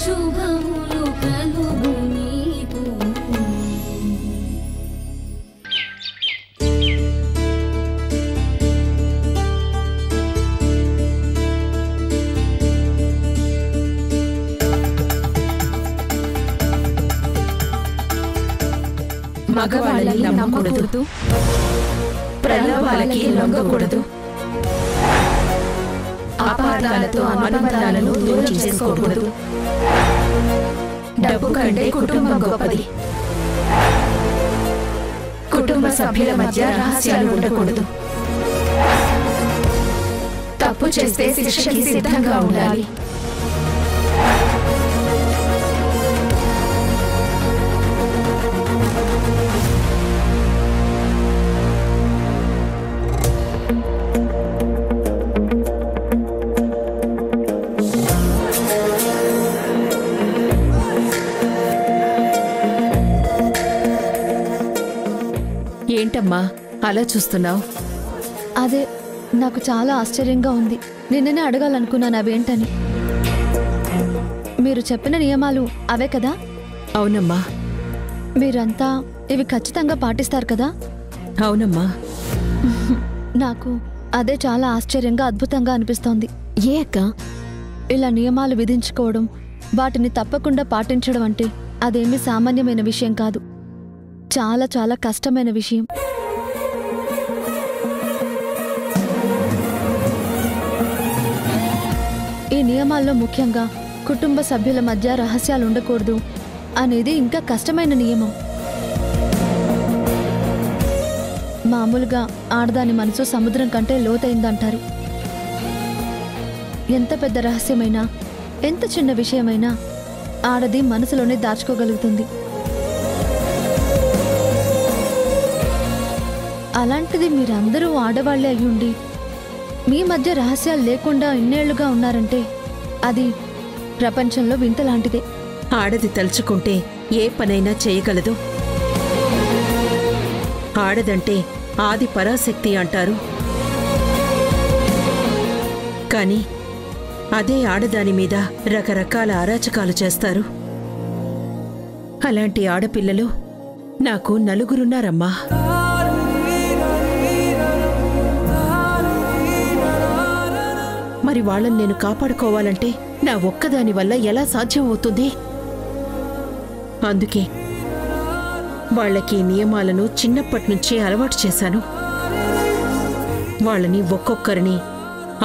శుభములు కలుగు నీకు. మగవాళ్ళని నమ్మకూడదు, ప్రలోభాలకి లొంగకూడదు, అపార్థాలతో అనుబంధాలను దూరం చేసుకోకూడదు. డబ్బు కంటే కుటుంబం గొప్పది. కుటుంబ సభ్యుల మధ్య రహస్యాలు ఉండకూడదు. తప్పు చేస్తే శిక్షకి సిద్ధంగా ఉండాలి. ఏంటమ్మా అలా చూస్తున్నావు? అదే నాకు చాలా ఆశ్చర్యంగా ఉంది. నిన్ననే అడగాలనుకున్నాను అవేంటని. మీరు చెప్పిన నియమాలు అవే కదా? అవునమ్మా. మీరంతా ఇవి ఖచ్చితంగా పాటిస్తారు కదా? అవునమ్మా. నాకు అదే చాలా ఆశ్చర్యంగా అద్భుతంగా అనిపిస్తోంది. ఏ అక్క? ఇలా నియమాలు విధించుకోవడం, వాటిని తప్పకుండా పాటించడం అంటే అదేమీ సామాన్యమైన విషయం కాదు. చాలా చాలా కష్టమైన విషయం. ఈ నియమాల్లో ముఖ్యంగా కుటుంబ సభ్యుల మధ్య రహస్యాలు ఉండకూడదు అనేది ఇంకా కష్టమైన నియమం. మామూలుగా ఆడదాని మనసు సముద్రం కంటే లోతైందంటారు. ఎంత పెద్ద రహస్యమైనా, ఎంత చిన్న విషయమైనా ఆడది మనసులోనే దాచుకోగలుగుతుంది. అలాంటిది మీరందరూ ఆడవాళ్లే అయ్యుండి మీ మధ్య రహస్యాలు లేకుండా ఇన్నేళ్లుగా ఉన్నారంటే అది ప్రపంచంలో వింతలాంటిదే. ఆడది తలుచుకుంటే ఏ పనైనా చేయగలదు. ఆడదంటే ఆది పరాశక్తి అంటారు. కానీ అదే ఆడదాని మీద రకరకాల అరాచకాలు చేస్తారు. అలాంటి ఆడపిల్లలు నాకు నలుగురున్నారమ్మా. మరి వాళ్ళని నేను కాపాడుకోవాలంటే నా ఒక్కదాని వల్ల ఎలా సాధ్యం అవుతుంది? అందుకే వాళ్ళకి నియమాలను చిన్నప్పటి నుంచే అలవాటు చేశాను. వాళ్ళని ఒక్కొక్కరిని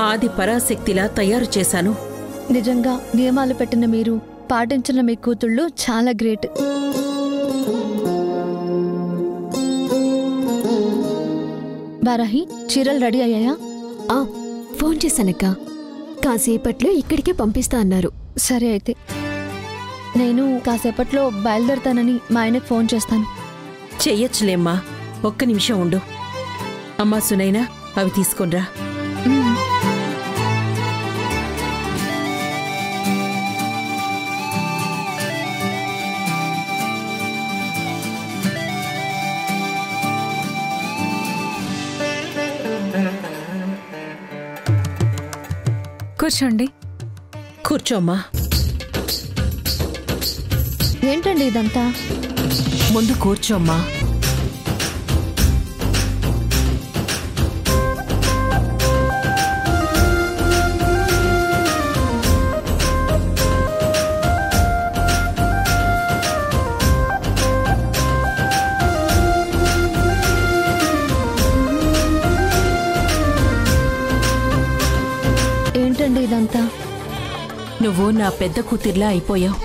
ఆది పరాశక్తిలా తయారు చేశాను. నిజంగా నియమాలు పెట్టిన మీరు పాటించిన మీ కూతుళ్ళు చాలా గ్రేట్. వారాహి, చీరలు రెడీ అయ్యాయా? ఫోన్ చేశానక్క. కాసేపట్లో ఇక్కడికే పంపిస్తా అన్నారు. సరే అయితే నేను కాసేపట్లో బయలుదేరుతానని మా ఆయనకు ఫోన్ చేస్తాను. చెయ్యొచ్చులేమ్మా, ఒక్క నిమిషం ఉండు. అమ్మా సునైనా, అవి తీసుకొనిరా. కూర్చోండి. కూర్చోమ్మా. ఏంటండి ఇదంతా? ముందు కూర్చోమ్మా. ఏంటండి ఇదంతా? నువ్వు నా పెద్ద కూతుర్లా అయిపోయావు.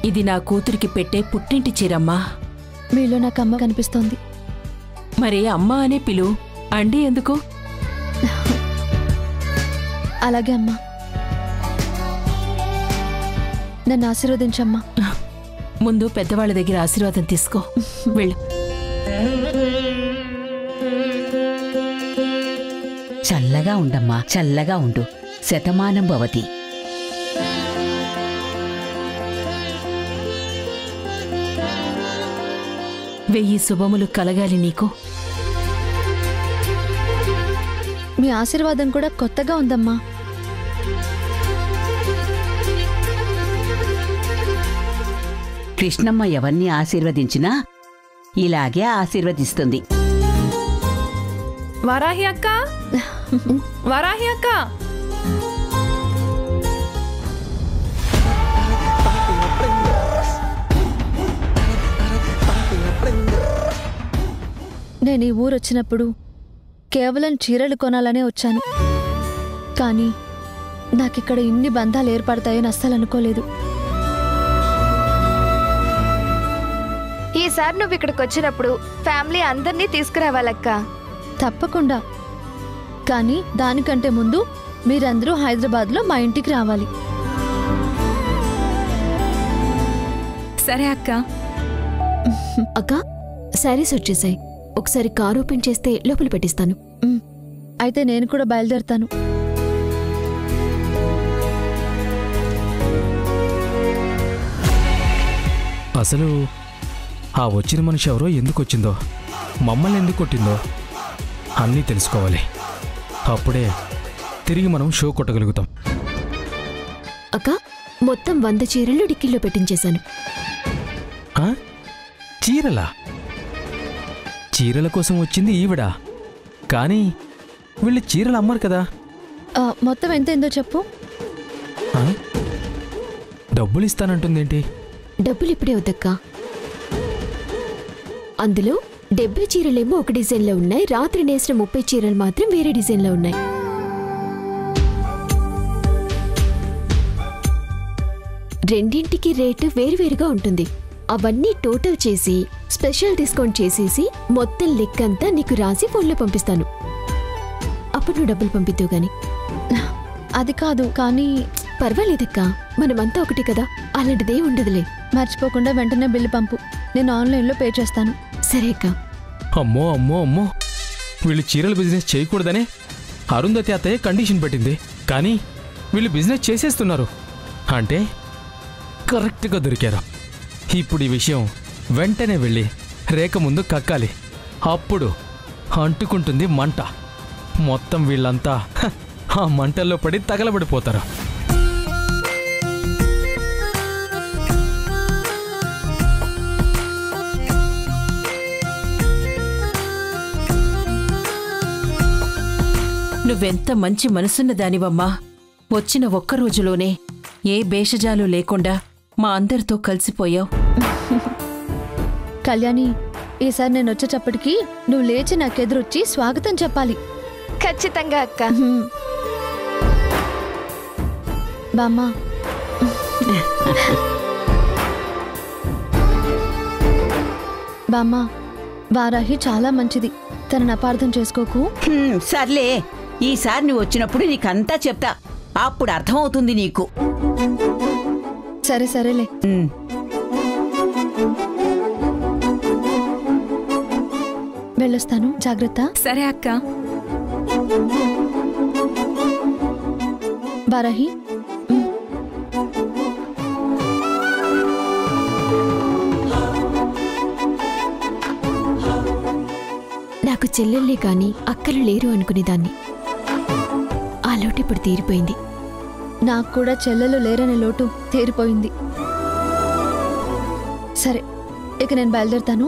ఇది నా కూతురికి పెట్టే పుట్టింటి చీరమ్మా. మీలో నాకు అమ్మ కనిపిస్తోంది. మరే అమ్మ అనే పిలు, అండి ఎందుకు? అలాగే అమ్మా. నన్ను ఆశీర్వదించమ్మా. ముందు పెద్దవాళ్ళ దగ్గర ఆశీర్వాదం తీసుకో. వెళ్ళు. చల్లగా ఉండమ్మా, చల్లగా ఉండు. శతమానం భవతి. వెయ్యి శుభములు కలగాలి నీకు. మీ ఆశీర్వాదం కూడా కొత్తగా ఉందమ్మా. కృష్ణమ్మ ఎవరిని ఆశీర్వదించినా ఇలాగే ఆశీర్వదిస్తుంది. వారాహి అక్క, వారాహి అక్క. నేను ఈ ఊరొచ్చినప్పుడు కేవలం చీరలు కొనాలనే వచ్చాను. కానీ నాకిక్కడ ఇన్ని బంధాలు ఏర్పడతాయని అస్సలు అనుకోలేదు. ఈసారి నువ్వు ఇక్కడికి వచ్చినప్పుడు ఫ్యామిలీ అందరినీ తీసుకురావాలక్క. తప్పకుండా. కానీ దానికంటే ముందు మీరందరూ హైదరాబాద్లో మా ఇంటికి రావాలి. సరే అక్క. అక్క, శారీస్ వచ్చేసాయి. ఒకసారి కార్ ఓపెన్ చేస్తే లోపల పెట్టిస్తాను. అయితే నేను కూడా బయలుదేరుతాను. అసలు ఆ వచ్చిన మనిషి ఎవరో, ఎందుకు వచ్చిందో, మమ్మల్ని ఎందుకు కొట్టిందో అన్నీ తెలుసుకోవాలి. అప్పుడే తిరిగి మనం షో కొట్టగలుగుతాం. అక్క, మొత్తం 100 చీరలు డిక్కీలో పెట్టించేశాను. చీరలా? చీరల కోసం వచ్చింది ఈవిడా, కానీ వీళ్ళు చీరలు అమ్మరు కదా. మొత్తం ఎంతైందో చెప్పు. డబ్బులు ఇస్తానంటుందేంటి? డబ్బులు ఇప్పుడే వద్దక్క. అందులో 70 చీరలేమో ఒక డిజైన్లో ఉన్నాయి. రాత్రి నేసిన 30 చీరలు మాత్రం వేరే డిజైన్లో ఉన్నాయి. రెండింటికి రేటు వేరువేరుగా ఉంటుంది. అవన్నీ టోటల్ చేసి స్పెషల్ డిస్కౌంట్ చేసేసి మొత్తం లెక్కంతా నీకు రాసి ఫోన్లో పంపిస్తాను. అప్పుడు నువ్వు డబ్బులు పంపిద్దావు గాని. అది కాదు, కానీ పర్వాలేదక్క, మనమంతా ఒకటి కదా, అలాంటిదే ఉండదులే. మర్చిపోకుండా వెంటనే బిల్లు పంపు. నేను ఆన్లైన్లో పే చేస్తాను. సరే అక్క. అమ్మో అమ్మో అమ్మో, వీళ్ళు చీరల బిజినెస్ చేయకూడదనే అరుంధతి అత్తయ్య కండిషన్ పెట్టింది. కానీ వీళ్ళు బిజినెస్ చేసేస్తున్నారు అంటే కరెక్ట్గా దొరికారు. ఇప్పుడు ఈ విషయం వెంటనే వెళ్ళి రేఖ ముందు కక్కాలి. అప్పుడు అంటుకుంటుంది మంట. మొత్తం వీళ్ళంతా ఆ మంటల్లో పడి తగలబడిపోతారు. నువ్వెంత మంచి మనసున్న దానివమ్మా. వచ్చిన ఒక్క రోజులోనే ఏ భేషజాలు లేకుండా మా అందరితో కలిసిపోయావు. కళ్యాణి, ఈసారి నేను వచ్చేటప్పటికి నువ్వు లేచి నాకెదురొచ్చి స్వాగతం చెప్పాలి. ఖచ్చితంగా అక్క. బామ్మ, బామ్మ, వారాహి చాలా మంచిది. తనని అపార్థం చేసుకోకు. సర్లే, ఈసారి నువ్వు వచ్చినప్పుడు నీకంతా చెప్తా. అప్పుడు అర్థమవుతుంది నీకు. సరే సరేలే. వెళ్ళొస్తాను. జాగ్రత్త. సరే అక్క. వారాహి, నాకు చెల్లెళ్ళే కాని అక్కలు లేరు అనుకునేదాన్ని. ఆ లోటు ఇప్పుడు తీరిపోయింది. నాకు కూడా చెల్లెలు లేరనే లోటు తీరిపోయింది. సరే, ఇక నేను బయలుదేరుతాను.